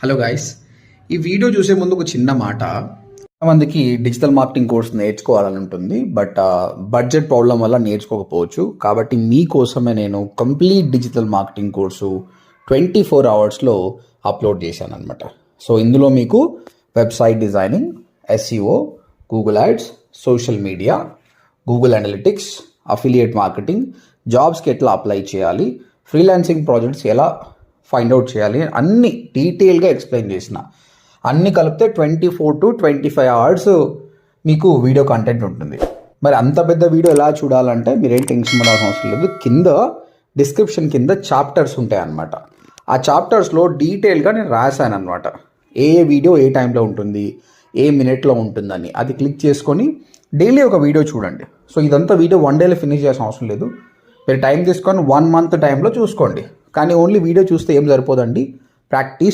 Hello guys, ఈ video చూసే ముందు ఒక చిన్న మాట. మందికి డిజిటల్ మార్కెటింగ్ కోర్స్ నేర్చుకోవాలని ఉంటుంది, బట్ బడ్జెట్ ప్రాబ్లం వల్ల నేర్చుకోకపోవచ్చు. కాబట్టి మీకోసమే నేను కంప్లీట్ డిజిటల్ మార్కెటింగ్ కోర్సు 24 అవర్స్లో అప్లోడ్ చేశాను అనమాట. సో ఇందులో మీకు website designing, SEO, Google ads, social media, Google analytics, affiliate marketing, జాబ్స్కి ఎట్లా అప్లై చేయాలి, ఫ్రీలాన్సింగ్ ప్రాజెక్ట్స్ ఎలా ఫైండ్ అవుట్ చేయాలి, అన్ని డీటెయిల్గా ఎక్స్ప్లెయిన్ చేసిన. అన్ని కలిపితే 24 to 25 అవర్స్ మీకు వీడియో కంటెంట్ ఉంటుంది. మరి అంత పెద్ద వీడియో ఎలా చూడాలంటే మీరేం టెన్షన్ పడాల్సిన అవసరం లేదు. కింద డిస్క్రిప్షన్ కింద చాప్టర్స్ ఉంటాయి అన్నమాట. ఆ చాప్టర్స్లో డీటెయిల్గా నేను రాశాను అనమాట. ఏ వీడియో ఏ టైంలో ఉంటుంది, ఏ మినిట్లో ఉంటుందని. అది క్లిక్ చేసుకొని డైలీ ఒక వీడియో చూడండి. సో ఇదంతా వీడియో 1 డేలో ఫినిష్ చేయాల్సిన అవసరం లేదు. మీరు టైం తీసుకొని 1 మంత్ టైంలో చూసుకోండి. కానీ ఓన్లీ వీడియో చూస్తే ఏం సరిపోదండి, ప్రాక్టీస్